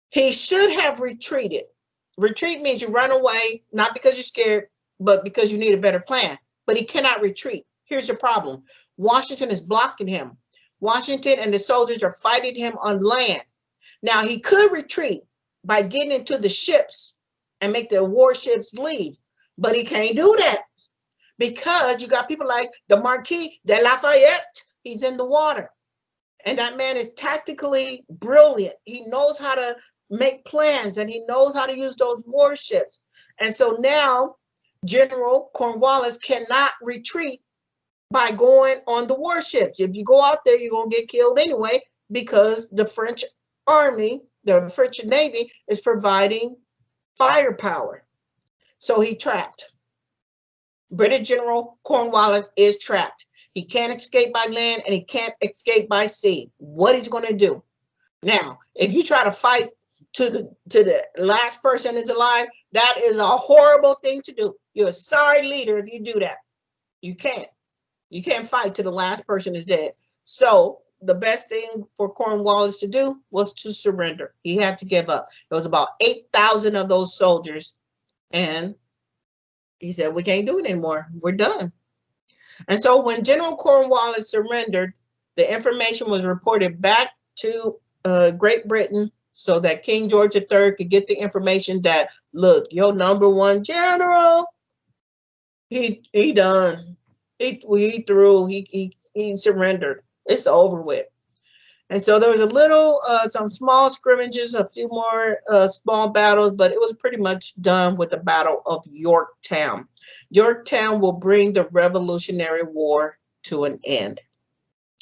Speaker 1: He should have retreated. Retreat means you run away, not because you're scared, but because you need a better plan. But he cannot retreat. Here's the problem. Washington is blocking him. Washington and the soldiers are fighting him on land. Now, he could retreat by getting into the ships and make the warships leave, but he can't do that because you got people like the Marquis de Lafayette. He's in the water. And that man is tactically brilliant. He knows how to make plans and he knows how to use those warships. And so now General Cornwallis cannot retreat by going on the warships. If you go out there, you're going to get killed anyway because the French army, the French Navy is providing firepower. So he trapped. British General Cornwallis is trapped. He can't escape by land and he can't escape by sea. What is he going to do? Now, if you try to fight to the last person is alive, that is a horrible thing to do. You're a sorry leader if you do that. You can't. You can't fight till the last person is dead. So the best thing for Cornwallis to do was to surrender. He had to give up. There was about 8,000 of those soldiers. And he said, we can't do it anymore. We're done. And so when General Cornwallis surrendered, the information was reported back to Great Britain so that King George III could get the information that, look, your #1 general, he done. He threw, he surrendered. It's over with. And so there was a little, some small scrimmages, a few more small battles, but it was pretty much done with the Battle of Yorktown. Yorktown will bring the Revolutionary War to an end.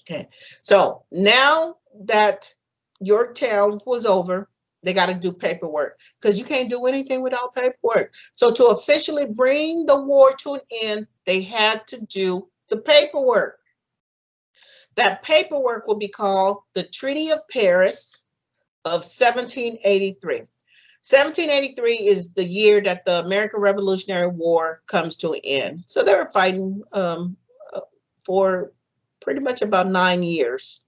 Speaker 1: Okay, so now that Yorktown was over, they got to do paperwork because you can't do anything without paperwork. So to officially bring the war to an end, they had to do the paperwork. That paperwork will be called the Treaty of Paris of 1783. 1783 is the year that the American Revolutionary War comes to an end. So they were fighting for pretty much about 9 years.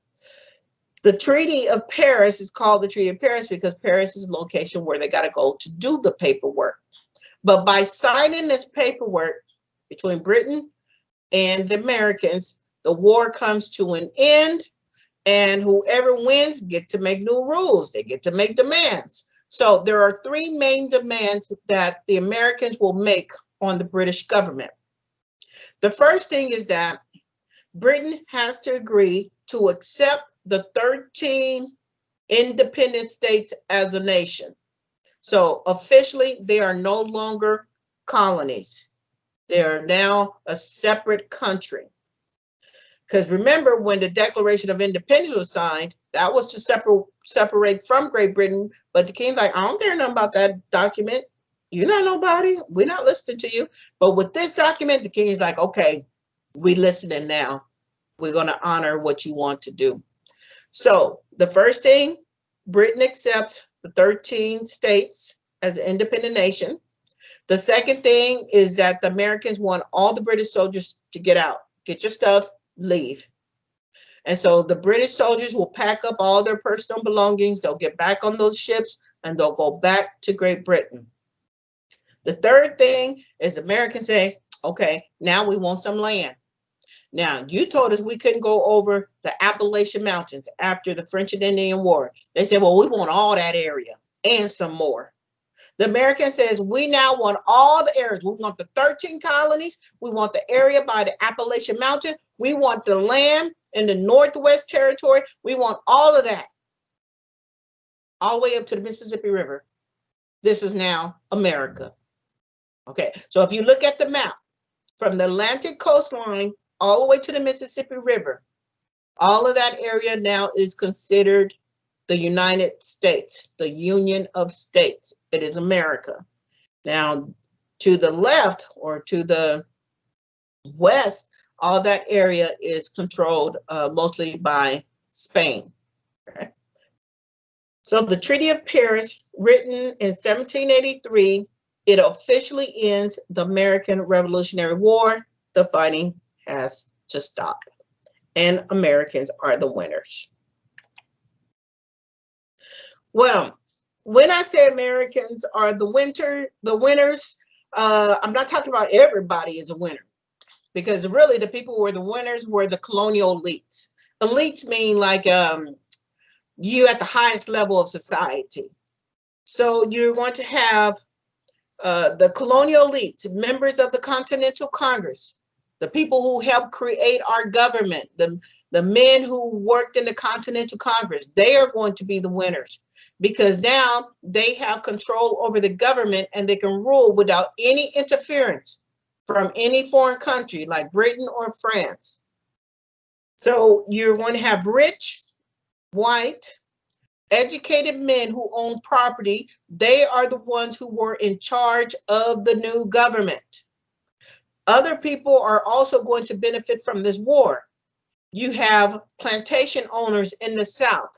Speaker 1: The Treaty of Paris is called the Treaty of Paris because Paris is the location where they got to go to do the paperwork. But by signing this paperwork between Britain and the Americans, the war comes to an end, and whoever wins get to make new rules. They get to make demands. So there are 3 main demands that the Americans will make on the British government. The first thing is that Britain has to agree to accept the 13 independent states as a nation. So officially, they are no longer colonies. They are now a separate country. Because remember, when the Declaration of Independence was signed, that was to separate from Great Britain. But the king's like, I don't care nothing about that document. You're not nobody. We're not listening to you. But with this document, the king's like, okay, we're listening now. We're going to honor what you want to do. So the first thing, Britain accepts the 13 states as an independent nation. The second thing is that the Americans want all the British soldiers to get out. Get your stuff. Leave. And so the British soldiers will pack up all their personal belongings. They'll get back on those ships and they'll go back to Great Britain. The third thing is Americans say, okay, now we want some land. Now, you told us we couldn't go over the Appalachian Mountains after the French and Indian War. They said, well, we want all that area and some more. The American says, we now want all the areas. We want the 13 colonies. We want the area by the Appalachian Mountain. We want the land in the Northwest Territory. We want all of that. All the way up to the Mississippi River. This is now America. Okay, so if you look at the map, from the Atlantic coastline all the way to the Mississippi River, all of that area now is considered the United States, the Union of States. It is America. Now, to the left or to the west, all that area is controlled mostly by Spain. Okay. So the Treaty of Paris, written in 1783, it officially ends the American Revolutionary War. The fighting has to stop, and Americans are the winners. Well, when I say Americans are the winners, I'm not talking about everybody is a winner, because really the people who were the winners were the colonial elites. Elites mean like you at the highest level of society. So you're going to have the colonial elites, members of the Continental Congress, the people who helped create our government, the men who worked in the Continental Congress. They are going to be the winners, because now they have control over the government and they can rule without any interference from any foreign country like Britain or France. So you're going to have rich, white, educated men who own property. They are the ones who were in charge of the new government. Other people are also going to benefit from this war. You have plantation owners in the South.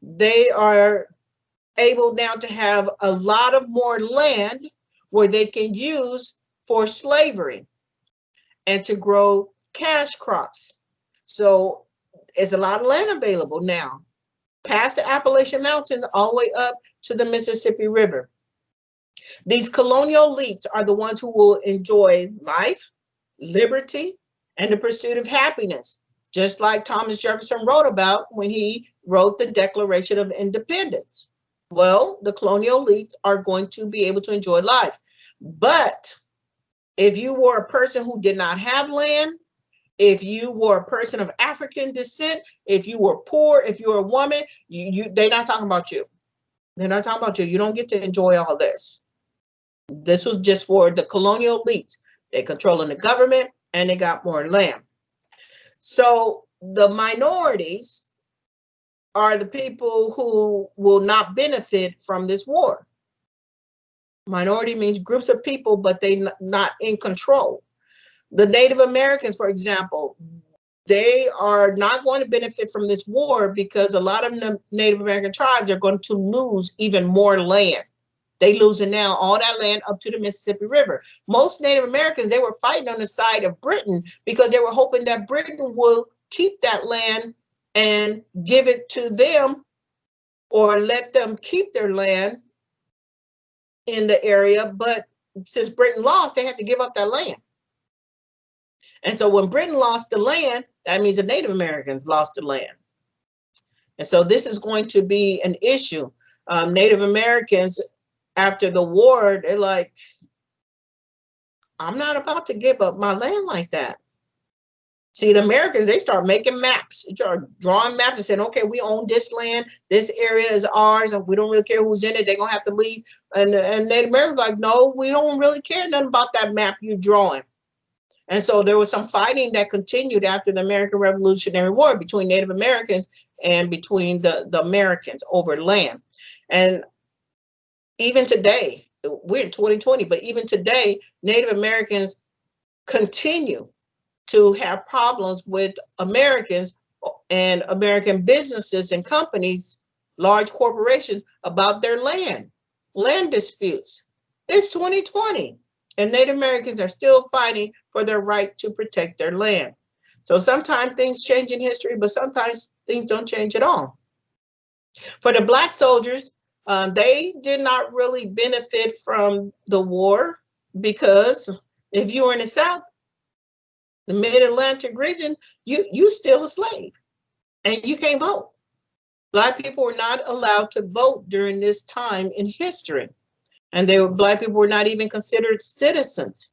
Speaker 1: They are able now to have a lot of more land where they can use for slavery and to grow cash crops. So there's a lot of land available now, past the Appalachian Mountains all the way up to the Mississippi River. These colonial elites are the ones who will enjoy life, liberty, and the pursuit of happiness, just like Thomas Jefferson wrote about when he wrote the Declaration of Independence. Well, the colonial elites are going to be able to enjoy life. But if you were a person who did not have land, if you were a person of African descent, if you were poor, if you're a woman, they're not talking about you. They're not talking about you. You don't get to enjoy all this. This was just for the colonial elites. They're controlling the government and they got more land. So the minorities are the people who will not benefit from this war. Minority means groups of people, but they're not in control. The Native Americans, for example, they are not going to benefit from this war because a lot of the Native American tribes are going to lose even more land. They losing now all that land up to the Mississippi River. Most Native Americans, they were fighting on the side of Britain because they were hoping that Britain will keep that land and give it to them, or let them keep their land in the area. But since Britain lost, they had to give up that land. And so when Britain lost the land, that means the Native Americans lost the land. And so this is going to be an issue. Native Americans, after the war, they're like, I'm not about to give up my land like that. See, the Americans, they start making maps. They start drawing maps and saying, okay, we own this land. This area is ours, and we don't really care who's in it. They're going to have to leave. And Native Americans like, no, we don't really care nothing about that map you're drawing. And so there was some fighting that continued after the American Revolutionary War between Native Americans and between the Americans over land. And even today, we're in 2020, but even today, Native Americans continue to have problems with Americans and American businesses and companies, large corporations, about their land disputes. It's 2020. And Native Americans are still fighting for their right to protect their land. So sometimes things change in history, but sometimes things don't change at all. For the Black soldiers, they did not really benefit from the war, because if you were in the South, the Mid-Atlantic region, you still a slave and you can't vote. Black people were not allowed to vote during this time in history. And Black people were not even considered citizens.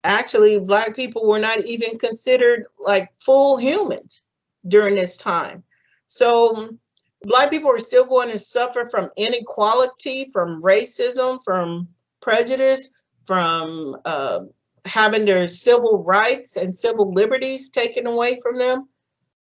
Speaker 1: Actually, Black people were not even considered like full humans during this time. So Black people are still going to suffer from inequality, from racism, from prejudice, from having their civil rights and civil liberties taken away from them.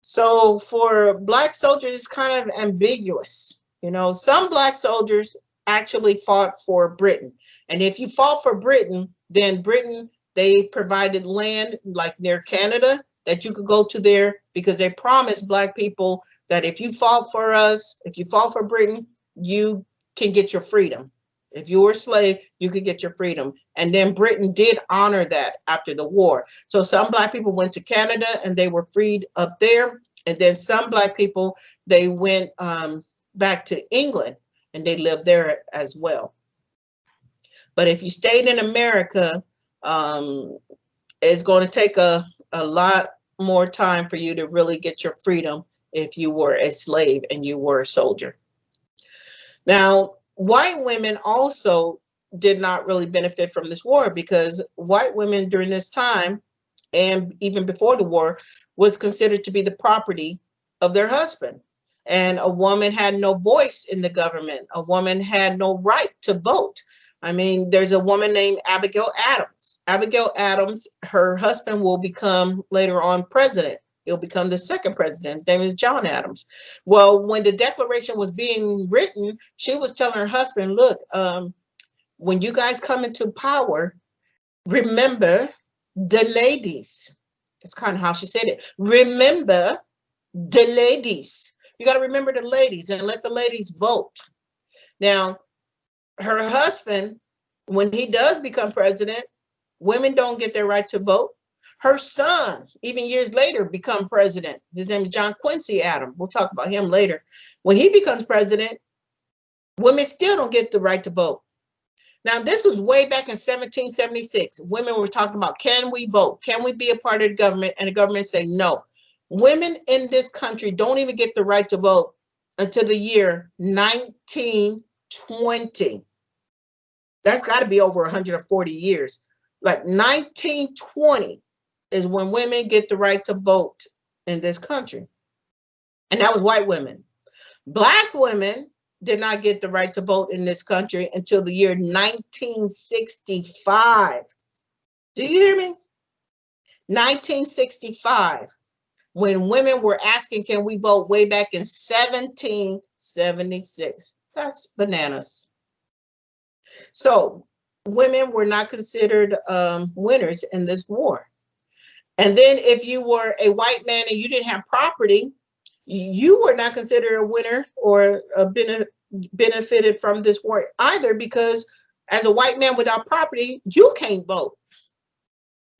Speaker 1: So for Black soldiers, it's kind of ambiguous. You know, some Black soldiers actually fought for Britain. And if you fought for Britain, then Britain, they provided land like near Canada that you could go to there, because they promised Black people that if you fought for us, if you fought for Britain, you can get your freedom. If you were a slave, you could get your freedom. And then Britain did honor that after the war. So some Black people went to Canada and they were freed up there. And then some Black people, they went back to England and they lived there as well. But if you stayed in America, it's going to take a lot more time for you to really get your freedom if you were a slave and you were a soldier. Now, white women also did not really benefit from this war, because white women during this time, and even before the war, was considered to be the property of their husband. And a woman had no voice in the government. A woman had no right to vote. I mean, there's a woman named Abigail Adams. Abigail Adams, her husband will become later on president. He'll become the second president. His name is John Adams. Well, when the Declaration was being written, she was telling her husband, look, when you guys come into power, remember the ladies. That's kind of how she said it. Remember the ladies. You got to remember the ladies and let the ladies vote. Now, her husband, when he does become president, women don't get their right to vote. Her son, even years later, become president. His name is John Quincy Adams. We'll talk about him later. When he becomes president, women still don't get the right to vote. Now, this was way back in 1776. Women were talking about, can we vote? Can we be a part of the government? And the government said, no. Women in this country don't even get the right to vote until the year 1920. That's got to be over 140 years. Like 1920 is when women get the right to vote in this country. And that was white women. Black women did not get the right to vote in this country until the year 1965. Do you hear me? 1965, when women were asking, can we vote, way back in 1776. That's bananas. So women were not considered winners in this war. And then if you were a white man and you didn't have property, you were not considered a winner or benefited from this war either, because as a white man without property, you can't vote.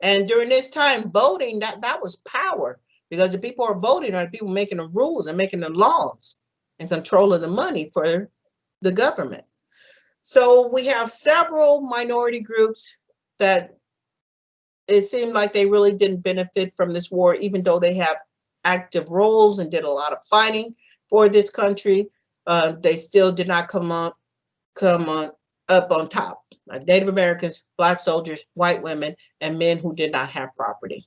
Speaker 1: And during this time, voting, that was power, because the people who are voting are the people making the rules and making the laws and controlling the money for the government. So we have several minority groups that it seemed like they really didn't benefit from this war, even though they have active roles and did a lot of fighting for this country. They still did not come up on top. Like Native Americans, Black soldiers, white women, and men who did not have property.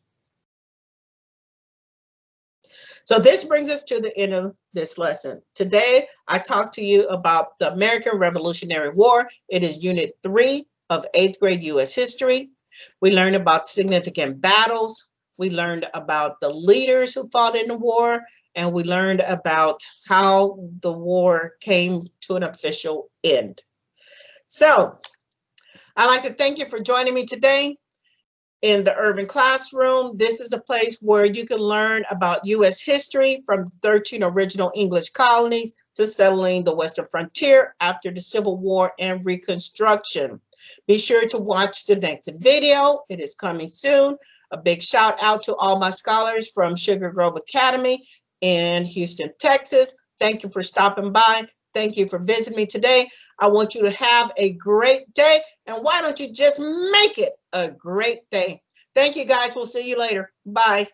Speaker 1: So this brings us to the end of this lesson. Today, I talked to you about the American Revolutionary War. It is Unit 3 of 8th grade U.S. History. We learned about significant battles. We learned about the leaders who fought in the war, and we learned about how the war came to an official end. So I'd like to thank you for joining me today in the Urban Classroom. This is the place where you can learn about U.S. history from 13 original English colonies to settling the Western frontier after the Civil War and Reconstruction. Be sure to watch the next video. It is coming soon. A big shout out to all my scholars from Sugar Grove Academy in Houston, Texas. Thank you for stopping by. Thank you for visiting me today. I want you to have a great day. And why don't you just make it a great day? Thank you, guys. We'll see you later. Bye.